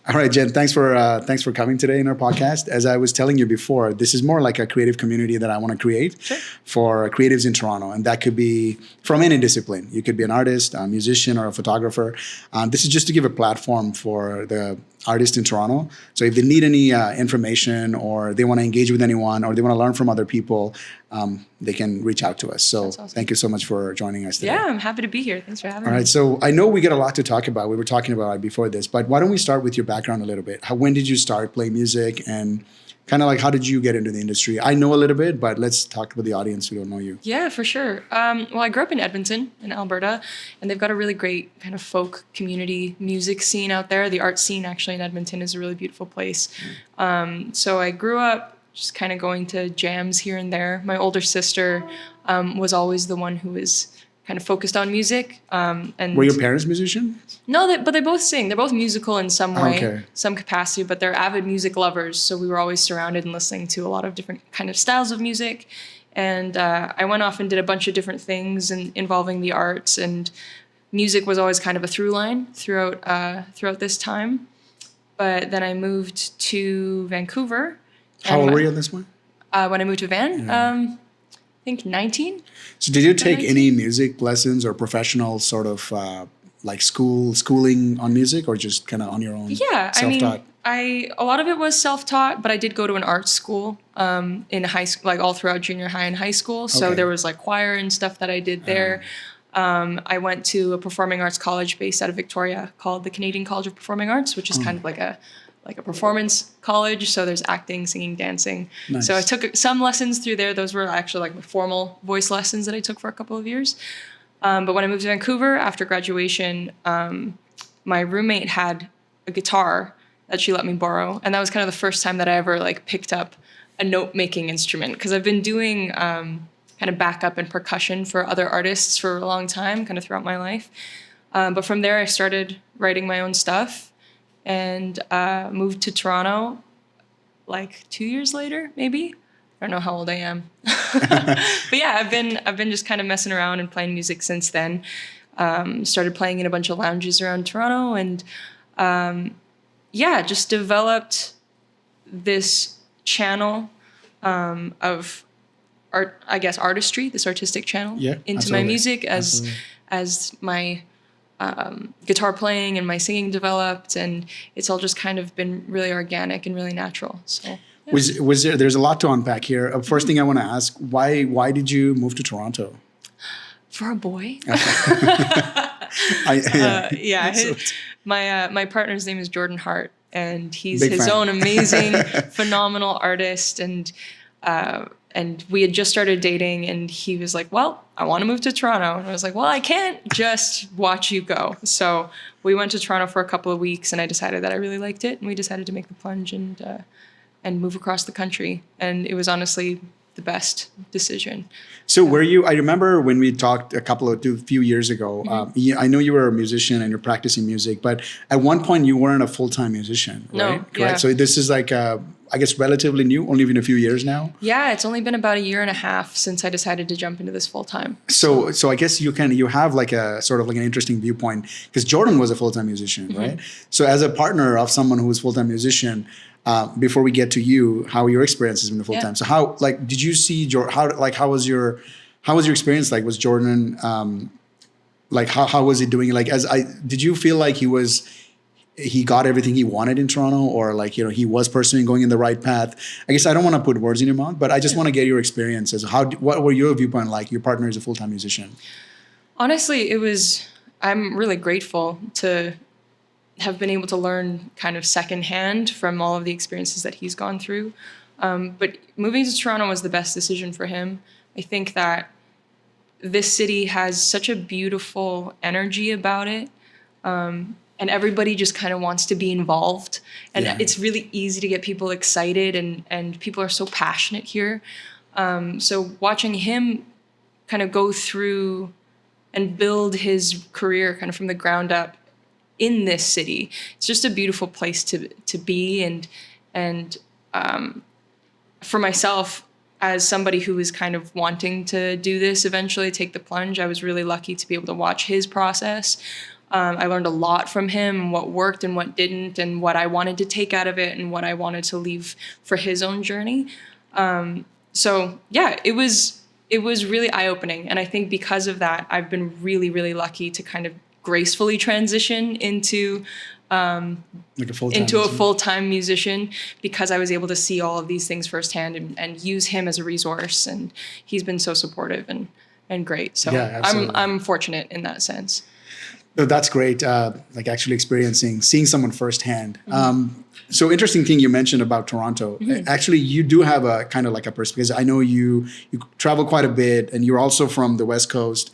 All right, Jen, thanks for coming today in our podcast. As I was telling you before, this is more like a creative community that I want to create for creatives in Toronto, and that could be from any discipline. You could be an artist, a musician, or a photographer. This is just to give a platform for the artists in Toronto. So if they need any information, or they want to engage with anyone, or they want to learn from other people, they can reach out to us. So Awesome. Thank you so much for joining us today. Yeah, I'm happy to be here. Thanks for having me. All right, so I know we got a lot to talk about. We were talking about it before this, but why don't we start with your background a little bit? When did you start playing music, and kind of like how did you get into the industry? I know a little bit, but let's talk with the audience who don't know you. Yeah, for sure. Well, I grew up in Edmonton, in Alberta, and they've got a really great kind of folk community music scene out there. The art scene actually in Edmonton is a really beautiful place. So I grew up just kind of going to jams here and there. My older sister was always the one who was kind of focused on music. And Were your parents musicians? No, but they both sing. They're both musical in some way, Okay. some capacity, but they're avid music lovers. So we were always surrounded and listening to a lot of different kind of styles of music. And I went off and did a bunch of different things involving the arts, and music was always kind of a through line throughout this time. But then I moved to Vancouver. How old were you on this one? When I moved to Van, I think 19. So did you take any music lessons or professional sort of like schooling on music, or just kind of on your own? Yeah, self-taught? a lot of it was self-taught, but I did go to an art school in high school, like all throughout junior high and high school. So Okay. there was like choir and stuff that I did there. I went to a performing arts college based out of Victoria called the Canadian College of Performing Arts, which is kind of like a performance college. So there's acting, singing, dancing. Nice. So I took some lessons through there. Those were actually like formal voice lessons that I took for a couple of years. But when I moved to Vancouver after graduation, my roommate had a guitar that she let me borrow. And that was kind of the first time that I ever like picked up a note-making instrument. Because I've been doing kind of backup and percussion for other artists for a long time, kind of throughout my life. But from there, I started writing my own stuff and moved to Toronto like 2 years later, maybe. I don't know how old I am. But yeah, I've been just kind of messing around and playing music since then. Started playing in a bunch of lounges around Toronto, and just developed this channel of art, I guess artistry, this artistic channel into my music as my guitar playing and my singing developed, and it's all just kind of been really organic and really natural. So yeah. Was there's a lot to unpack here. First thing I want to ask, why did you move to Toronto? For a boy. So My partner's name is Jordan Hart, and he's Big his fan. own amazing, phenomenal artist. And we had just started dating, and he was like, well, I want to move to Toronto. And I was like, well, I can't just watch you go. So we went to Toronto for a couple of weeks, and I decided that I really liked it. And we decided to make the plunge and move across the country. And it was honestly the best decision. So were you, I remember when we talked a few years ago, I know you were a musician and you're practicing music, but at one point you weren't a full-time musician, right? No, Correct? yeah. So this is like, I guess relatively new, only been a few years now. Yeah, it's only been about a year and a half since I decided to jump into this full time. So I guess you have like a sort of like an interesting viewpoint, because Jordan was a full-time musician, right? So as a partner of someone who was full-time musician, before we get to you, how your experience has been full time. So how, like, did you see how was your experience? Like, was Jordan, like, how was he doing? Like, did you feel like he got everything he wanted in Toronto, or like, he was pursuing going in the right path? I guess I don't want to put words in your mouth, but I just want to get your experiences. What were your viewpoint like? Your partner is a full-time musician. Honestly, I'm really grateful to have been able to learn kind of secondhand from all of the experiences that he's gone through. But moving to Toronto was the best decision for him. I think that this city has such a beautiful energy about it. And everybody just kind of wants to be involved. And it's really easy to get people excited, and people are so passionate here. So watching him kind of go through and build his career kind of from the ground up in this city, it's just a beautiful place to be. And for myself, as somebody who was kind of wanting to do this eventually, take the plunge, I was really lucky to be able to watch his process. I learned a lot from him, what worked and what didn't, and what I wanted to take out of it and what I wanted to leave for his own journey. So yeah, it was really eye-opening. And I think because of that, I've been really, really lucky to kind of gracefully transition into Like a full-time into a musician. full-time musician, because I was able to see all of these things firsthand and use him as a resource. And he's been so supportive and great. So Yeah, absolutely. I'm fortunate in that sense. No, that's great. Like actually seeing someone firsthand. So interesting thing you mentioned about Toronto. Actually, you do have a kind of like a perspective, because I know you travel quite a bit, and you're also from the West Coast.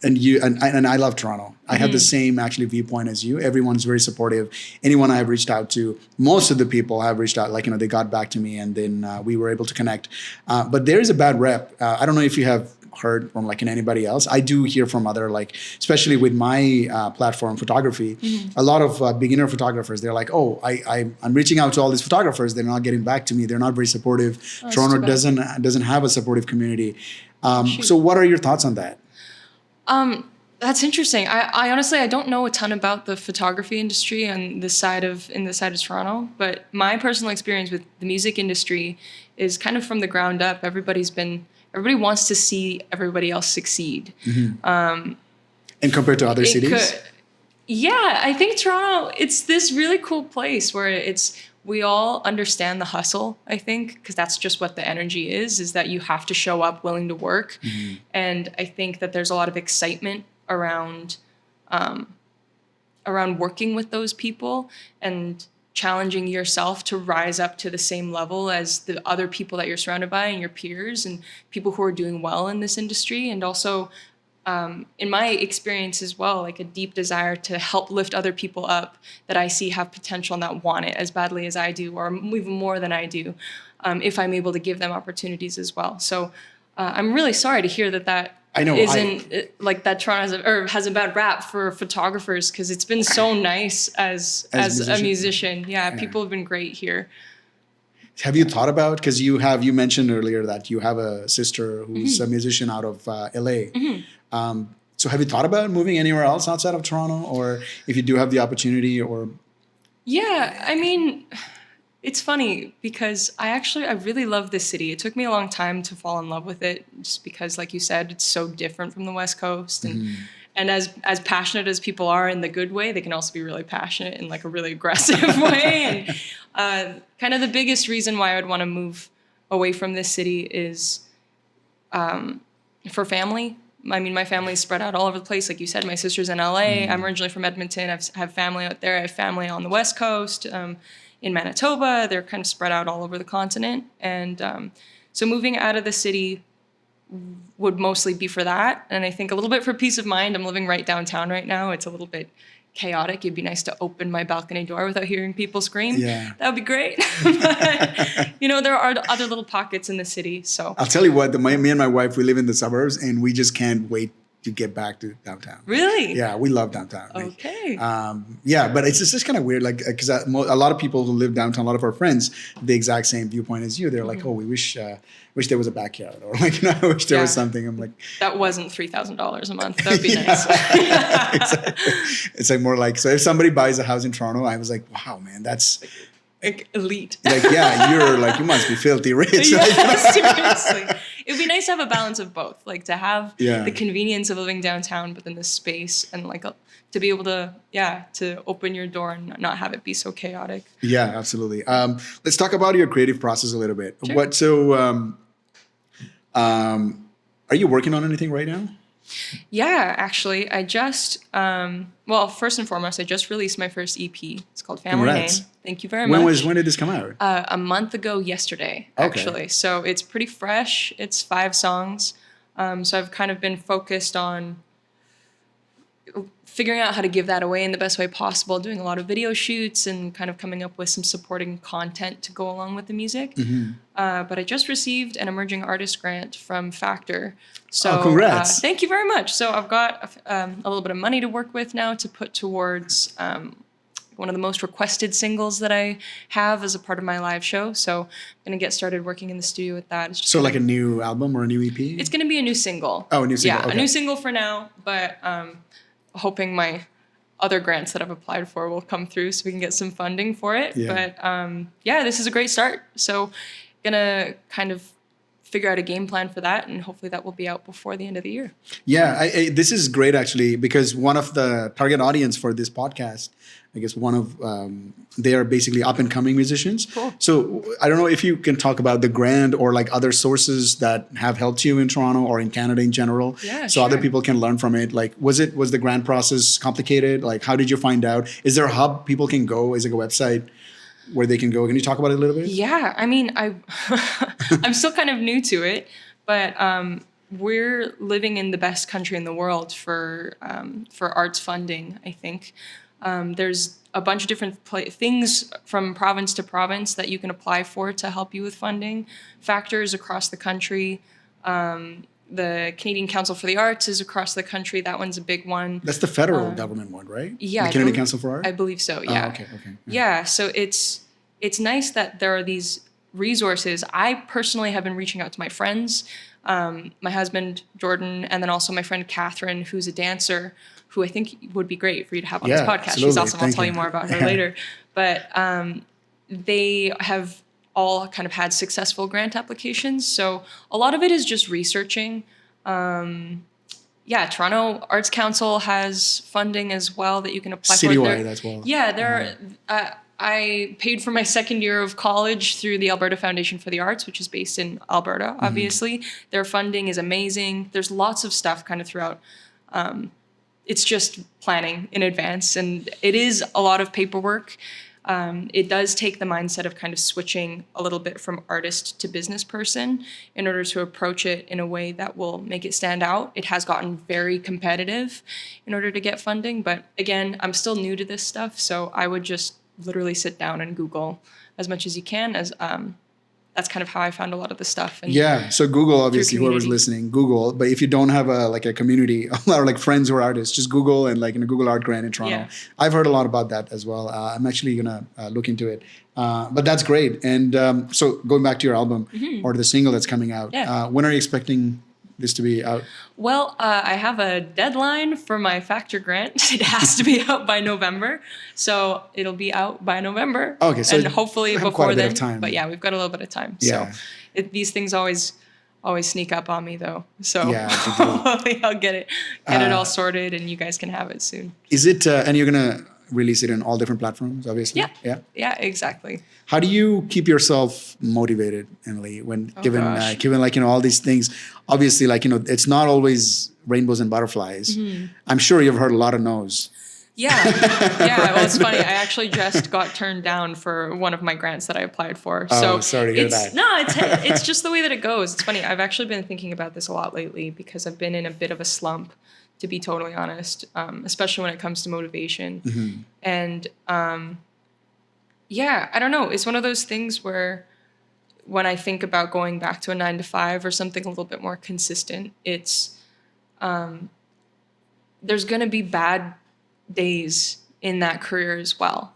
And I love Toronto. I have the same actually viewpoint as you. Everyone's very supportive. Anyone I have reached out to, most of the people have reached out, like, they got back to me, and then we were able to connect. But there is a bad rep. I don't know if you have heard from like in anybody else. I do hear from other, like, especially with my platform, photography, a lot of beginner photographers, they're like, oh, I'm reaching out to all these photographers. They're not getting back to me. They're not very supportive. Toronto doesn't have a supportive community. So what are your thoughts on that? That's interesting. I honestly, I don't know a ton about the photography industry in this side of Toronto, but my personal experience with the music industry is kind of from the ground up. Everybody wants to see everybody else succeed. And compared to other cities? Yeah, I think Toronto, it's this really cool place where we all understand the hustle, I think, because that's just what the energy is that you have to show up willing to work. And I think that there's a lot of excitement around working with those people and challenging yourself to rise up to the same level as the other people that you're surrounded by and your peers and people who are doing well in this industry. And also, in my experience as well, like a deep desire to help lift other people up that I see have potential and that want it as badly as I do, or even more than I do, if I'm able to give them opportunities as well. So I'm really sorry to hear that I know, like that Toronto has a bad rap for photographers, because it's been so nice as a musician. Yeah, people have been great here. Have you thought about, because you mentioned earlier that you have a sister who's a musician out of LA. So have you thought about moving anywhere else outside of Toronto, or if you do have the opportunity, or? Yeah, I mean, it's funny because I really love this city. It took me a long time to fall in love with it, just because, like you said, it's so different from the West Coast. And as passionate as people are in the good way, they can also be really passionate in like a really aggressive way. And kind of the biggest reason why I would want to move away from this city is for family. I mean, my family's spread out all over the place. Like you said, my sister's in LA. I'm originally from Edmonton. I have family out there. I have family on the West Coast. In Manitoba, they're kind of spread out all over the continent. And so moving out of the city would mostly be for that. And I think a little bit for peace of mind. I'm living right downtown right now. It's a little bit chaotic. It'd be nice to open my balcony door without hearing people scream. Yeah. That would be great. But, there are other little pockets in the city. So I'll tell you what, me and my wife, we live in the suburbs, and we just can't wait to get back to downtown. Really? Yeah, we love downtown. Okay. But it's just kind of weird, like, because a lot of people who live downtown, a lot of our friends, the exact same viewpoint as you. They're like, oh, we wish there was a backyard, or like, I wish there was something. I'm like, that wasn't $3,000 a month. That would be nice. Exactly. It's like more like, so if somebody buys a house in Toronto, I was like, wow, man, that's like elite. Like, yeah, you must be filthy rich. Yeah, seriously. It would be nice to have a balance of both, like to have the convenience of living downtown, but then the space and like to be able to open your door and not have it be so chaotic. Yeah, absolutely. Let's talk about your creative process a little bit. Sure. Are you working on anything right now? Yeah, actually, I just, first and foremost, I just released my first EP. It's called Family Name. Thank you very much. When did this come out? A month ago yesterday, actually. So it's pretty fresh. It's 5 songs. So I've kind of been focused on figuring out how to give that away in the best way possible, doing a lot of video shoots and kind of coming up with some supporting content to go along with the music. But I just received an emerging artist grant from Factor. So congrats. Thank you very much. So I've got a little bit of money to work with now to put towards one of the most requested singles that I have as a part of my live show. So I'm going to get started working in the studio with that. It's just like a new album or a new EP? It's going to be a new single. Oh, a new single. Yeah, a new single for now, but hoping my other grants that I've applied for will come through so we can get some funding for it. Yeah. But this is a great start. So gonna kind of figure out a game plan for that, and hopefully that will be out before the end of the year. Yeah, this is great actually, because one of the target audience for this podcast, I guess they are basically up and coming musicians. Cool. So I don't know if you can talk about the grant or like other sources that have helped you in Toronto or in Canada in general. Yeah, so sure. other people can learn from it. Like, was the grant process complicated? Like, how did you find out? Is there a hub people can go? Is there a website where they can go? Can you talk about it a little bit? Yeah, I mean, I'm still kind of new to it, but we're living in the best country in the world for arts funding, I think. There's a bunch of different things from province to province that you can apply for to help you with funding. Factors across the country. The Canadian Council for the Arts is across the country. That one's a big one. That's the federal government one, right? Yeah. The Canadian Council for Arts? I believe so, yeah. Oh, okay. Yeah, so it's nice that there are these resources. I personally have been reaching out to my friends, my husband, Jordan, and then also my friend, Catherine, who's a dancer, who I think would be great for you to have on this podcast. Absolutely. She's awesome. I'll tell you more about her later. But they have all kind of had successful grant applications. So a lot of it is just researching. Toronto Arts Council has funding as well that you can apply for. Citywide as well. Yeah, I paid for my second year of college through the Alberta Foundation for the Arts, which is based in Alberta, obviously. Their funding is amazing. There's lots of stuff kind of throughout. It's just planning in advance, and it is a lot of paperwork. It does take the mindset of kind of switching a little bit from artist to business person in order to approach it in a way that will make it stand out. It has gotten very competitive in order to get funding, but again, I'm still new to this stuff, so I would just literally sit down and Google as much as you can. As that's kind of how I found a lot of the stuff. And so Google, obviously, whoever's listening, Google. But if you don't have a community or like friends who are artists, just Google and like in a Google Art Grant in Toronto. Yeah. I've heard a lot about that as well. I'm actually gonna look into it. But that's great. And so going back to your album or the single that's coming out, when are you expecting this to be out? Well, I have a deadline for my Factor grant. It has to be out by November. So it'll be out by November. Okay, so and hopefully before quite a bit then. of time. But yeah, we've got a little bit of time. Yeah. So these things always sneak up on me though. So hopefully I'll get it all sorted and you guys can have it soon. Is it, and you're going to release it on all different platforms, obviously? Yeah, exactly. How do you keep yourself motivated, Emily, when given like, all these things? Obviously, like, it's not always rainbows and butterflies. I'm sure you've heard a lot of no's. Yeah. Well, it's funny. I actually just got turned down for one of my grants that I applied for. So sorry to hear that. No, it's just the way that it goes. It's funny. I've actually been thinking about this a lot lately because I've been in a bit of a slump, to be totally honest, especially when it comes to motivation. And I don't know. It's one of those things where when I think about going back to a 9-to-5 or something a little bit more consistent, it's there's going to be bad days in that career as well.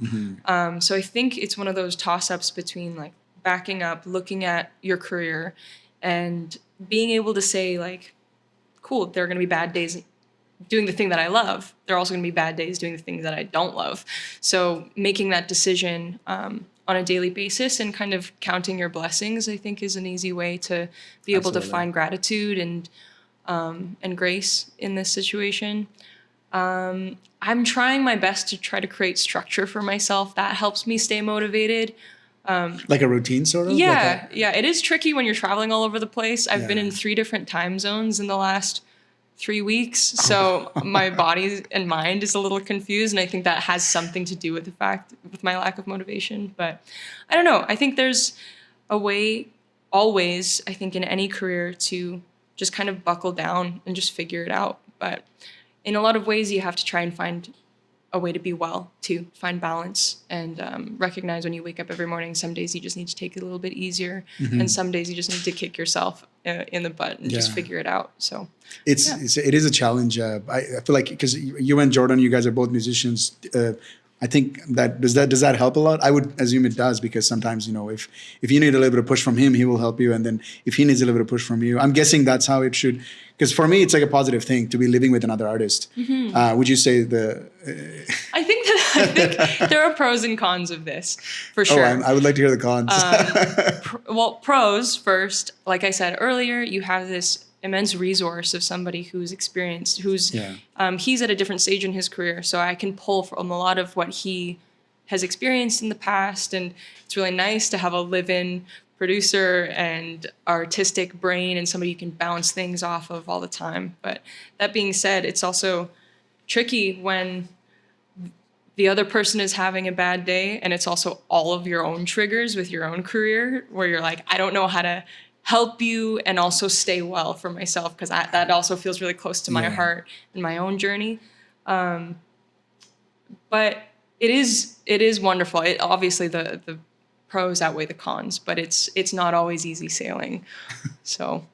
So I think it's one of those toss-ups between like backing up, looking at your career and being able to say like, cool, there are going to be bad days doing the thing that I love. There are also going to be bad days doing the things that I don't love. So making that decision on a daily basis and kind of counting your blessings, I think, is an easy way to be able to find gratitude and grace in this situation. I'm trying my best to try to create structure for myself. That helps me stay motivated. Like a routine sort of? Yeah. It is tricky when you're traveling all over the place. I've been in 3 different time zones in the last 3 weeks. So my body and mind is a little confused. And I think that has something to do with with my lack of motivation. But I don't know. I think there's a way always, I think, in any career to just kind of buckle down and just figure it out. But in a lot of ways, you have to try and find a way to be well, to find balance and recognize when you wake up every morning, some days you just need to take it a little bit easier. And some days you just need to kick yourself in the butt and just figure it out. So it is a challenge. I feel like because you and Jordan, you guys are both musicians. I think does that help a lot? I would assume it does, because sometimes, if you need a little bit of push from him, he will help you, and then if he needs a little bit of push from you, I'm guessing that's how it should. Because for me, it's like a positive thing to be living with another artist. Would you say I think there are pros and cons of this, for sure. I would like to hear the cons. Pros first. Like I said earlier, you have this immense resource of somebody who's experienced, he's at a different stage in his career, so I can pull from a lot of what he has experienced in the past, and it's really nice to have a live-in producer and artistic brain and somebody you can bounce things off of all the time. But that being said, it's also tricky when the other person is having a bad day, and it's also all of your own triggers with your own career, where you're like, I don't know how to help you and also stay well for myself, because that also feels really close to my heart and my own journey. But it is wonderful. Obviously the pros outweigh the cons, but it's not always easy sailing. So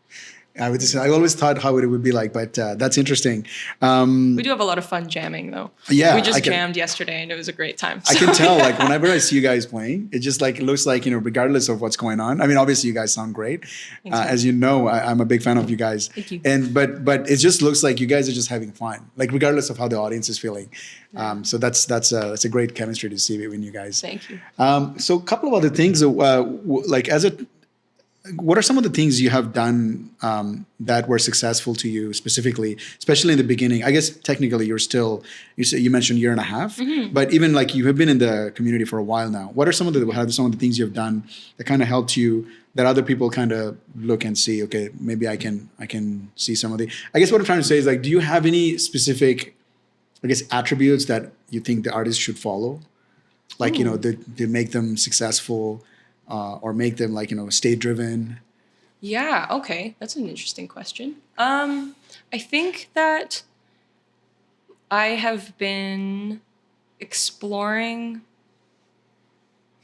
I always thought how it would be like, but that's interesting. We do have a lot of fun jamming, though. Yeah, we just jammed yesterday, and it was a great time. I can tell, like, whenever I see you guys playing, it just like looks like, regardless of what's going on. I mean, obviously you guys sound great. As you know, I'm a big fan of you guys. Thank you. But it just looks like you guys are just having fun, like regardless of how the audience is feeling. So that's a great chemistry to see between you guys. Thank you. So a couple of other things, what are some of the things you have done that were successful to you specifically, especially in the beginning? I guess technically you mentioned 1.5 years, but even like you have been in the community for a while now. What are some of the things you have done that kind of helped you, that other people kind of look and see, okay, maybe I can see some of the, I guess what I'm trying to say is, like, do you have any specific, I guess, attributes that you think the artist should follow? Like, they make them successful, or make them, like, state driven? Yeah, okay. That's an interesting question. I think that I have been exploring,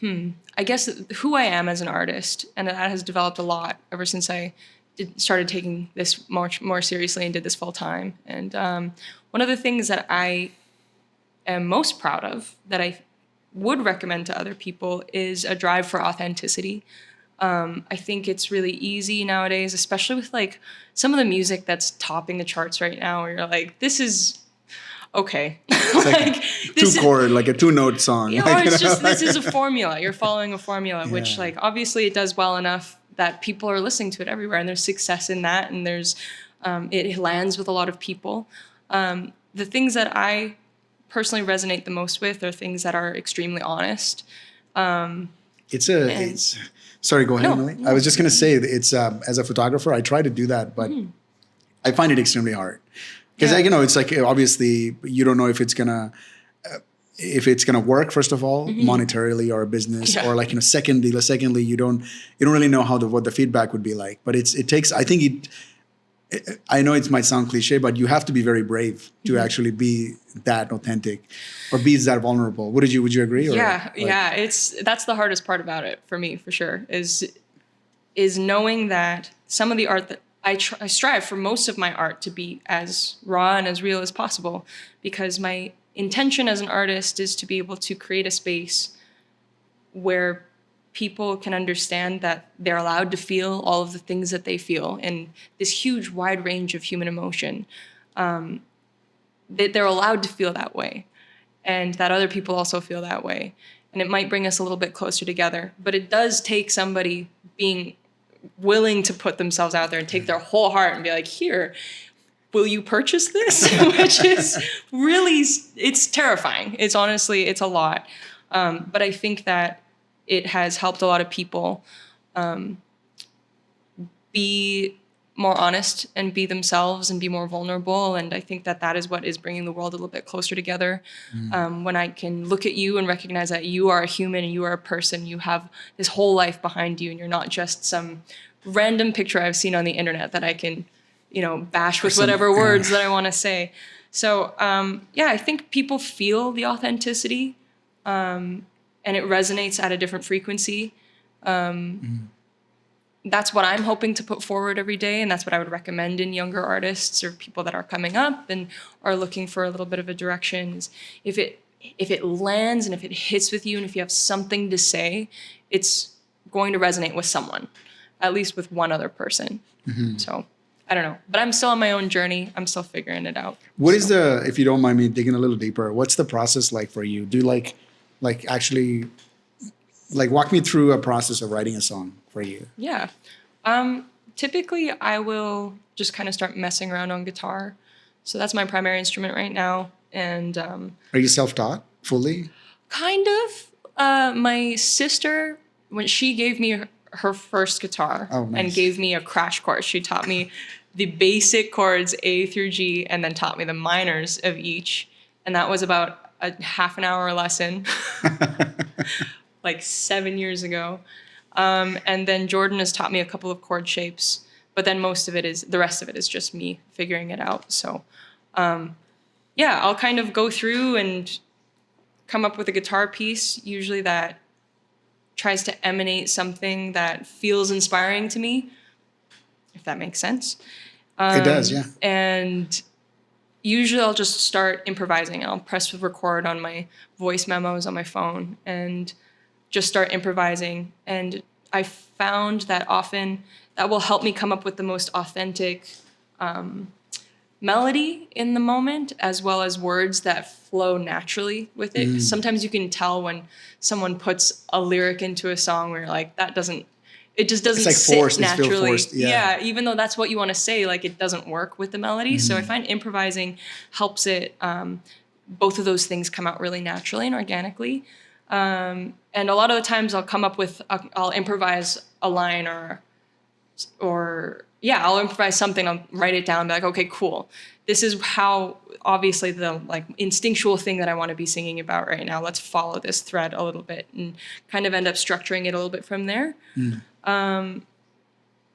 I guess, who I am as an artist, and that has developed a lot ever since I started taking this much more seriously and did this full time. And one of the things that I am most proud of, that I would recommend to other people, is a drive for authenticity. I think it's really easy nowadays, especially with like some of the music that's topping the charts right now, where you're like, this is okay. It's like a 2-note song. Or it's just, this is a formula. You're following a formula, which, like, obviously it does well enough that people are listening to it everywhere, and there's success in that, and there's it lands with a lot of people. The things that I personally resonate the most with are things that are extremely honest. Sorry, go ahead, Emily. I was just going to say, it's as a photographer, I try to do that, but I find it extremely hard, because it's like, obviously you don't know if it's gonna work, first of all, monetarily, or a business, or like, secondly, you don't really know what the feedback would be like. But it takes, I think I know it might sound cliche, but you have to be very brave to actually be that authentic, or be that vulnerable. Would you agree? That's the hardest part about it for me, for sure, is knowing that some of the art that I strive for, most of my art, to be as raw and as real as possible, because my intention as an artist is to be able to create a space where people can understand that they're allowed to feel all of the things that they feel, and this huge wide range of human emotion, that they're allowed to feel that way, and that other people also feel that way. And it might bring us a little bit closer together, but it does take somebody being willing to put themselves out there and take their whole heart and be like, here, will you purchase this? Which is really, it's terrifying. It's honestly, it's a lot. But I think that it has helped a lot of people be more honest and be themselves and be more vulnerable. And I think that is what is bringing the world a little bit closer together. When I can look at you and recognize that you are a human and you are a person, you have this whole life behind you, and you're not just some random picture I've seen on the internet that I can, bash with whatever words that I want to say. So, I think people feel the authenticity, and it resonates at a different frequency. That's what I'm hoping to put forward every day, and that's what I would recommend in younger artists or people that are coming up and are looking for a little bit of a direction. If it if it lands and if it hits with you and if you have something to say, it's going to resonate with someone, at least with one other person. So I don't know, but I'm still on my own journey. I'm still figuring it out. What is if you don't mind me digging a little deeper, what's the process like for you? Do you actually walk me through a process of writing a song for you? Yeah. Typically I will just kind of start messing around on guitar. So that's my primary instrument right now. And Are you self-taught fully? kind of. My sister, when she gave me her first guitar and gave me a crash course, she taught me the basic chords A through G and then taught me the minors of each. And that was about a half an hour lesson, like 7 years ago. And then Jordan has taught me a couple of chord shapes, but then the rest of it is just me figuring it out. So, yeah, I'll kind of go through and come up with a guitar piece, usually that tries to emanate something that feels inspiring to me, if that makes sense. It does, yeah. And usually I'll just start improvising. I'll press record on my voice memos on my phone and just start improvising. And I found that often that will help me come up with the most authentic melody in the moment, as well as words that flow naturally with it. Sometimes you can tell when someone puts a lyric into a song where you're like, it just doesn't sit forced, naturally. forced, yeah, even though that's what you want to say, like it doesn't work with the melody. So I find improvising helps it, both of those things come out really naturally and organically. And a lot of the times I'll improvise a line I'll improvise something, I'll write it down, be like, okay, cool. This is how, obviously, the instinctual thing that I want to be singing about right now. Let's follow this thread a little bit and kind of end up structuring it a little bit from there.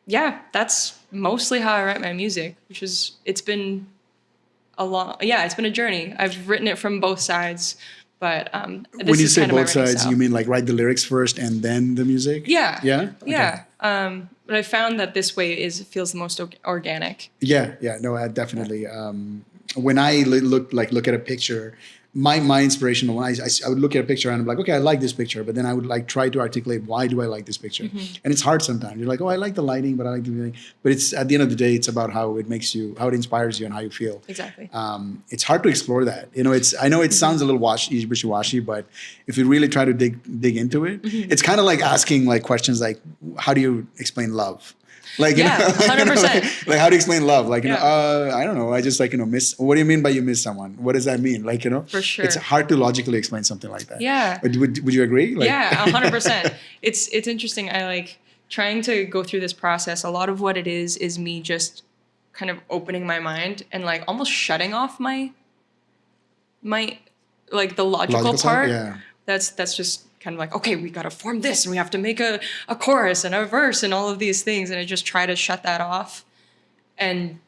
Yeah, that's mostly how I write my music, it's been a journey. I've written it from both sides. But when you say both sides, you mean write the lyrics first and then the music? Yeah. Yeah? Okay. Yeah. But I found that this way feels the most organic. Yeah. No, definitely. When I look at a picture, my inspiration, when I would look at a picture and I'm like, okay, I like this picture, but then I would try to articulate, why do I like this picture? And it's hard sometimes. You're like, oh, I like the lighting, but I like the lighting. But it's at the end of the day, it's about how it inspires you and how you feel. Exactly. It's hard to explore that. I know it sounds a little wishy-washy, but if you really try to dig into it, it's kind of like asking questions like, how do you explain love? 100%. How do you explain love? I don't know. I just miss. What do you mean by you miss someone? What does that mean? For sure. It's hard to logically explain something like that. Yeah. Would you agree? Yeah, 100%. It's interesting. I like trying to go through this process. A lot of what it is me just kind of opening my mind and almost shutting off my the logical part. Yeah. That's just kind of okay, we got to form this and we have to make a chorus and a verse and all of these things. And I just try to shut that off and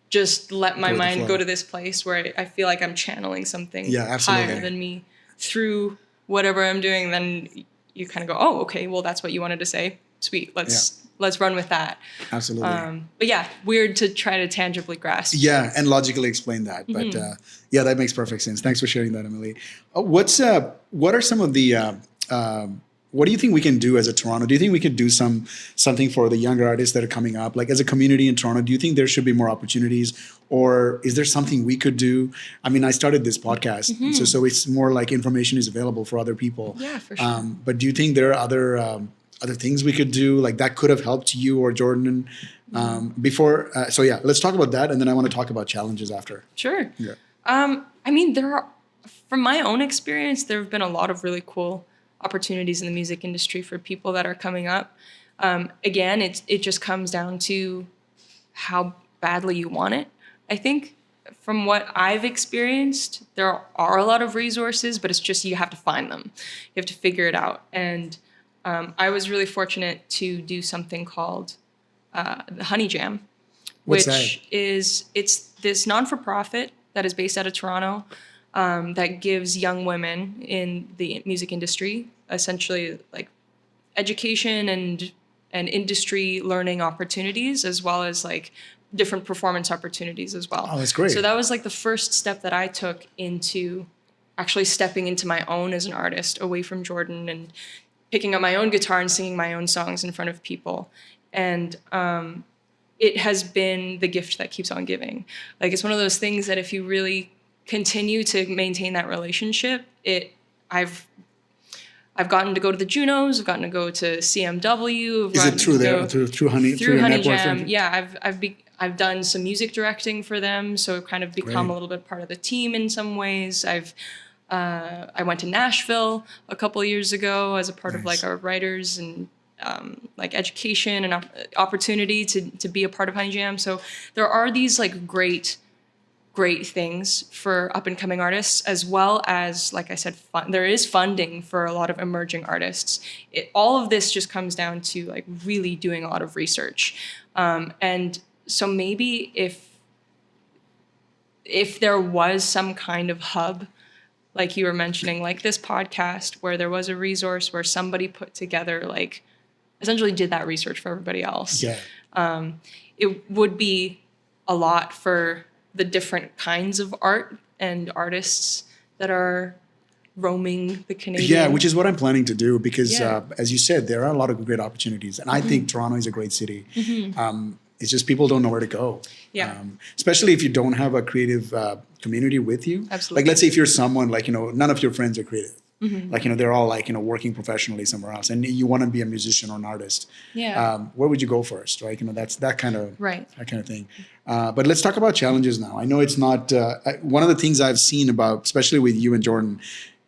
just let my mind go to this place where I feel like I'm channeling something higher than me through whatever I'm doing. Then you kind of go, oh, okay, well, that's what you wanted to say. Sweet. Let's run with that. Absolutely. But yeah, weird to try to tangibly grasp. Yeah, and logically explain that. But yeah, that makes perfect sense. Thanks for sharing that, Emily. What are some of the what do you think we can do as a Toronto? Do you think we could do something for the younger artists that are coming up? As a community in Toronto, do you think there should be more opportunities, or is there something we could do? I mean, I started this podcast, so it's more like information is available for other people. Yeah, for sure. But do you think there are other things we could do that could have helped you or Jordan before? So yeah, let's talk about that, and then I want to talk about challenges after. Sure. Yeah. I mean, from my own experience, there have been a lot of really cool opportunities in the music industry for people that are coming up. Again, it just comes down to how badly you want it. I think from what I've experienced, there are a lot of resources, but it's just you have to find them. You have to figure it out. And I was really fortunate to do something called the Honey Jam, it's this non-for-profit that is based out of Toronto. That gives young women in the music industry essentially education and industry learning opportunities, as well as different performance opportunities as well. Oh, that's great. So that was the first step that I took into actually stepping into my own as an artist away from Jordan and picking up my own guitar and singing my own songs in front of people. And it has been the gift that keeps on giving. Like, it's one of those things that if you really continue to maintain that relationship, I've gotten to go to the Junos, I've gotten to go to CMW. Is it through there, through Honey, through your Honey network? Jam? Yeah, I've done some music directing for them, so I've kind of become a little bit part of the team in some ways. I went to Nashville a couple of years ago as a part of like our writers and like education and opportunity to be a part of Honey Jam. So there are these like great things for up and coming artists, as well as, like I said, there is funding for a lot of emerging artists. All of this just comes down to like really doing a lot of research. And so maybe if there was some kind of hub, like you were mentioning, like this podcast, where there was a resource where somebody put together, like essentially did that research for everybody else. Yeah. It would be a lot for the different kinds of art and artists that are roaming the Canadian. Yeah, which is what I'm planning to do because, as you said, there are a lot of great opportunities. And I think Toronto is a great city. It's just people don't know where to go. Yeah. Especially if you don't have a creative community with you. Absolutely. Like, let's say if you're someone like, none of your friends are creative. Like, they're all like, working professionally somewhere else, and you want to be a musician or an artist. Yeah. Where would you go first, right? That's that kind of Right. that kind of thing. But let's talk about challenges now. I know it's not one of the things I've seen about, especially with you and Jordan.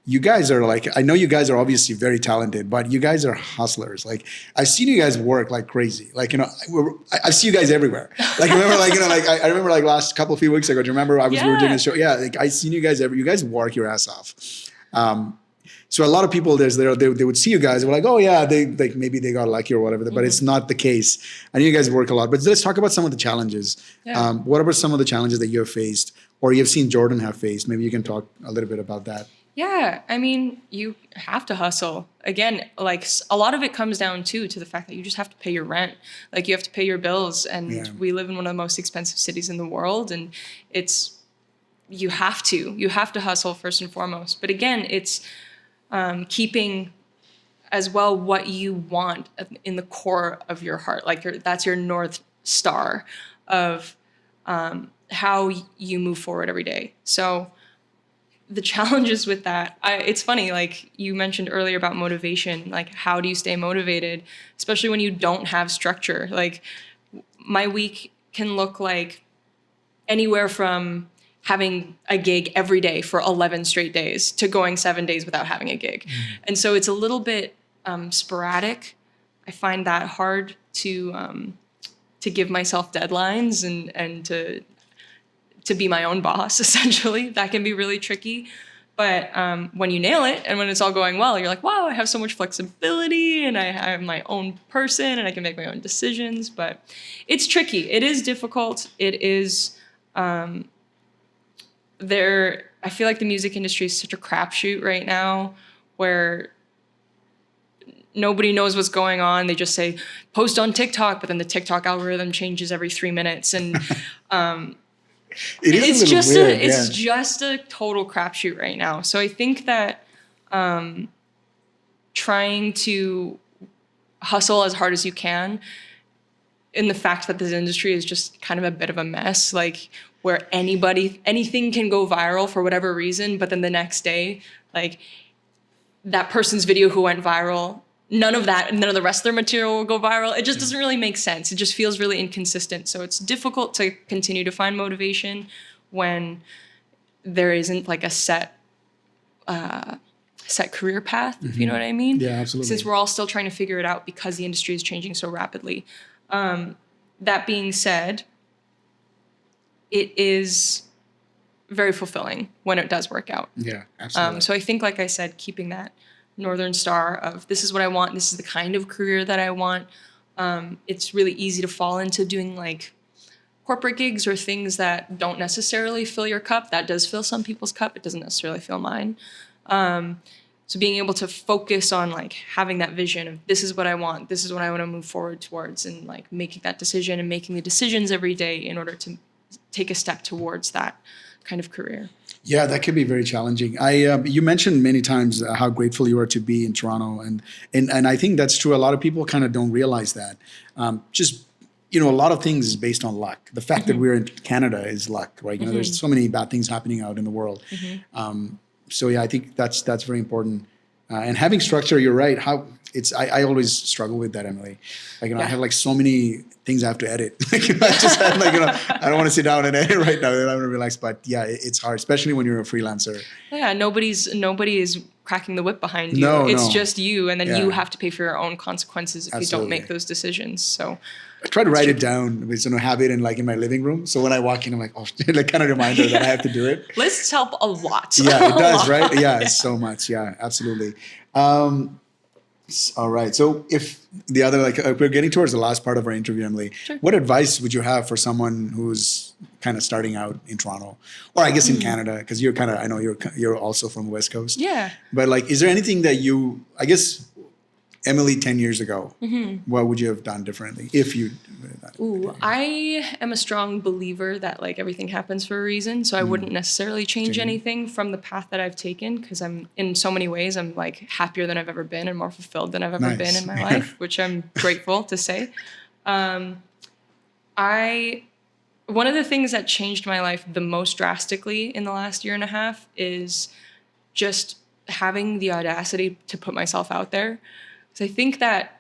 You guys are like, I know you guys are obviously very talented, but you guys are hustlers. Like, I've seen you guys work like crazy. Like, I see you guys everywhere. Like, remember, I remember like last few weeks ago. Do you remember we were doing a show? Yeah, like I seen you guys you guys work your ass off. So a lot of people they would see you guys, they're like, oh yeah, they like maybe they got lucky or whatever, but it's not the case. I know you guys work a lot, but let's talk about some of the challenges. Yeah. What are some of the challenges that you have faced, or you've seen Jordan have faced? Maybe you can talk a little bit about that. Yeah, I mean, you have to hustle. Again, like a lot of it comes down to the fact that you just have to pay your rent. Like, you have to pay your bills, and we live in one of the most expensive cities in the world, and you have to hustle first and foremost. But again, it's keeping as well what you want in the core of your heart. Like, that's your North Star of how you move forward every day. So the challenges with that, it's funny, like you mentioned earlier about motivation, like how do you stay motivated, especially when you don't have structure? Like, my week can look like anywhere from having a gig every day for 11 straight days to going 7 days without having a gig. And so it's a little bit sporadic. I find that hard to give myself deadlines and to be my own boss, essentially. That can be really tricky. But when you nail it and when it's all going well, you're like, wow, I have so much flexibility and I am my own person and I can make my own decisions. But it's tricky. It is difficult. It is I feel like the music industry is such a crapshoot right now, where nobody knows what's going on. They just say, post on TikTok, but then the TikTok algorithm changes every 3 minutes. And it's just a total crapshoot right now. So I think that trying to hustle as hard as you can, in the fact that this industry is just kind of a bit of a mess, like where anything can go viral for whatever reason, but then the next day, like that person's video who went viral, none of the rest of their material will go viral. It just doesn't really make sense. It just feels really inconsistent. So it's difficult to continue to find motivation when there isn't like a set career path, if you know what I mean. Yeah, absolutely. Since we're all still trying to figure it out because the industry is changing so rapidly. That being said, it is very fulfilling when it does work out. Yeah, absolutely. So I think, like I said, keeping that Northern Star of this is what I want, this is the kind of career that I want. It's really easy to fall into doing like corporate gigs or things that don't necessarily fill your cup. That does fill some people's cup. It doesn't necessarily fill mine. So being able to focus on like having that vision of this is what I want, this is what I want to move forward towards, and like making that decision and making the decisions every day in order to take a step towards that kind of career. Yeah, that could be very challenging. You mentioned many times how grateful you are to be in Toronto, and I think that's true. A lot of people kind of don't realize that. Just a lot of things is based on luck. The fact that we're in Canada is luck, right? There's so many bad things happening out in the world. So yeah, I think that's very important. And having structure, you're right. I always struggle with that, Emily. Like, I have like so many things I have to edit. I just had I don't want to sit down and edit right now. I want to relax. But yeah, it's hard, especially when you're a freelancer. Yeah, nobody is cracking the whip behind you. No, it's just you, and then you Yeah. have to pay for your own consequences if you Absolutely. don't make those decisions. So I try to write it down, have it in my living room. So when I walk in, I'm like, oh, kind of reminder that I have to do it. lists help a lot. Yeah, it A does, lot. right? Yeah, it's so much. Yeah, absolutely. All right. So if the other, we're getting towards the last part of our interview, Emily, Sure. what advice would you have for someone who's kind of starting out in Toronto, or I guess in Canada, because I know you're also from the West Coast. Yeah. But is there anything that I guess, Emily 10 years ago, what would you have done differently if you? Ooh, I am a strong believer that everything happens for a reason. So I wouldn't necessarily change anything from the path that I've taken, because I'm in so many ways I'm happier than I've ever been and more fulfilled than I've ever been in my life, which I'm grateful to say. One of the things that changed my life the most drastically in the last year and a half is just having the audacity to put myself out there. So I think that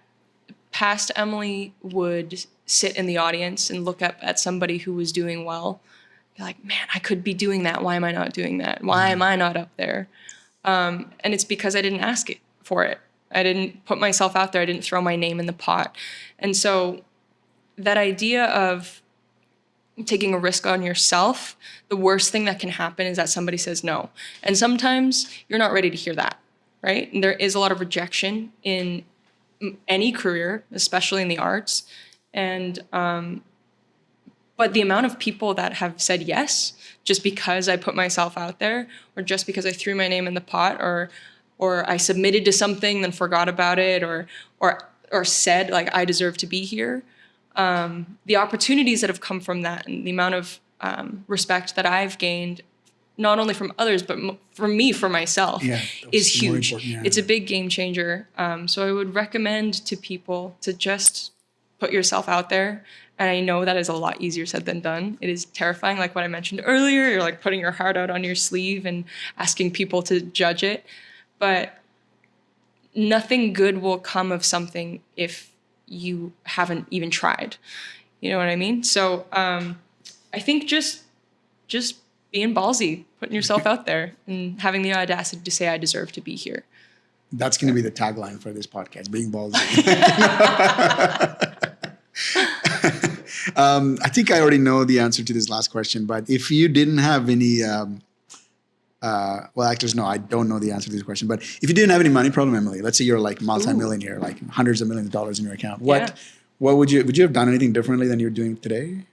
past Emily would sit in the audience and look up at somebody who was doing well, be like, man, I could be doing that. Why am I not doing that? Why am I not up there? And it's because I didn't ask for it. I didn't put myself out there. I didn't throw my name in the pot. And so that idea of taking a risk on yourself, the worst thing that can happen is that somebody says no. And sometimes you're not ready to hear that, right? And there is a lot of rejection in any career, especially in the arts. And but the amount of people that have said yes just because I put myself out there, or just because I threw my name in the pot, or I submitted to something then forgot about it, or said I deserve to be here. The opportunities that have come from that, and the amount of respect that I've gained, not only from others, but from me, for myself, is huge. Yeah. It's a big game changer. So I would recommend to people to just put yourself out there. And I know that is a lot easier said than done. It is terrifying, like what I mentioned earlier. You're putting your heart out on your sleeve and asking people to judge it. But nothing good will come of something if you haven't even tried. You know what I mean? So I think just being ballsy, putting yourself out there, and having the audacity to say, I deserve to be here. That's going to be the tagline for this podcast, being ballsy. I think I already know the answer to this last question, but if you didn't have any, actors, no, I don't know the answer to this question, but if you didn't have any money problem, Emily, let's say you're multi-millionaire, hundreds of millions of dollars in your account, what would you have done anything differently than you're doing today?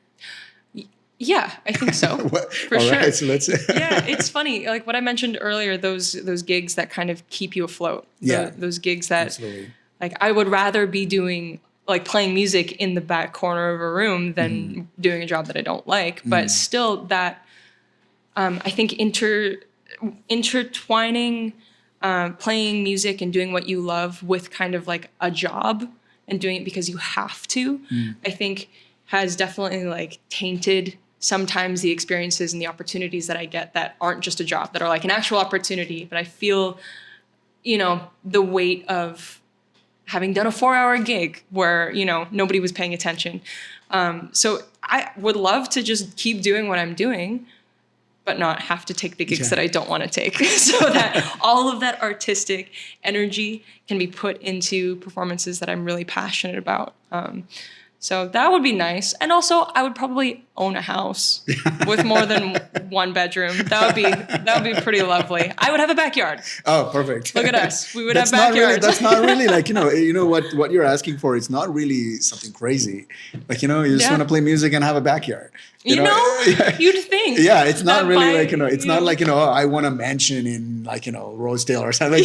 Yeah, I think so. For sure. Right, so let's yeah, it's funny. Like what I mentioned earlier, those gigs that kind of keep you afloat. Those gigs that absolutely. I would rather be doing playing music in the back corner of a room than doing a job that I don't like. But still that I think intertwining playing music and doing what you love with kind of a job and doing it because you have to, I think has definitely tainted sometimes the experiences and the opportunities that I get that aren't just a job, that are an actual opportunity. But I feel, the weight of having done a 4-hour gig where, nobody was paying attention. So I would love to just keep doing what I'm doing, but not have to take the gigs that I don't want to take, so that all of that artistic energy can be put into performances that I'm really passionate about. So that would be nice. And also I would probably own a house with more than one bedroom. That would be pretty lovely. I would have a backyard. Oh, perfect. Look at us. We would have backyards. That's not really what you're asking for. It's not really something crozy. You just want to play music and have a backyard. You'd think. Yeah, it's not really it's not I want a mansion in Rosedale or something.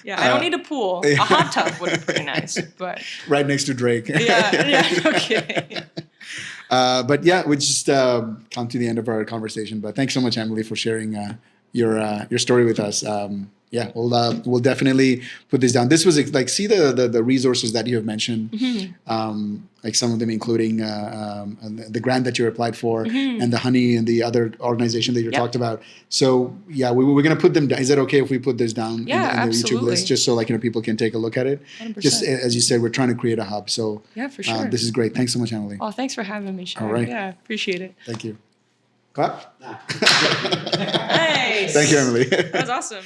Yeah, I don't need a pool. A hot tub would be pretty nice, but right next to Drake. Yeah, no kidding. But yeah, we just come to the end of our conversation. But thanks so much, Emily, for sharing your story with us. Yeah, we'll definitely put this down. This was like, see the resources that you have mentioned, like some of them including the grant that you applied for, and the Honey and the other organization that you talked about. So yeah, we're gonna put them down. Is that okay if we put this down in the YouTube list, just so like people can take a look at it? 100%. Just as you said, we're trying to create a hub. So yeah, for sure. This is great. Thanks so much, Emily. Oh, thanks for having me, Sean. All right. Yeah, appreciate it. Thank you. Clap. Nice. Thank you, Emily. That was awesome.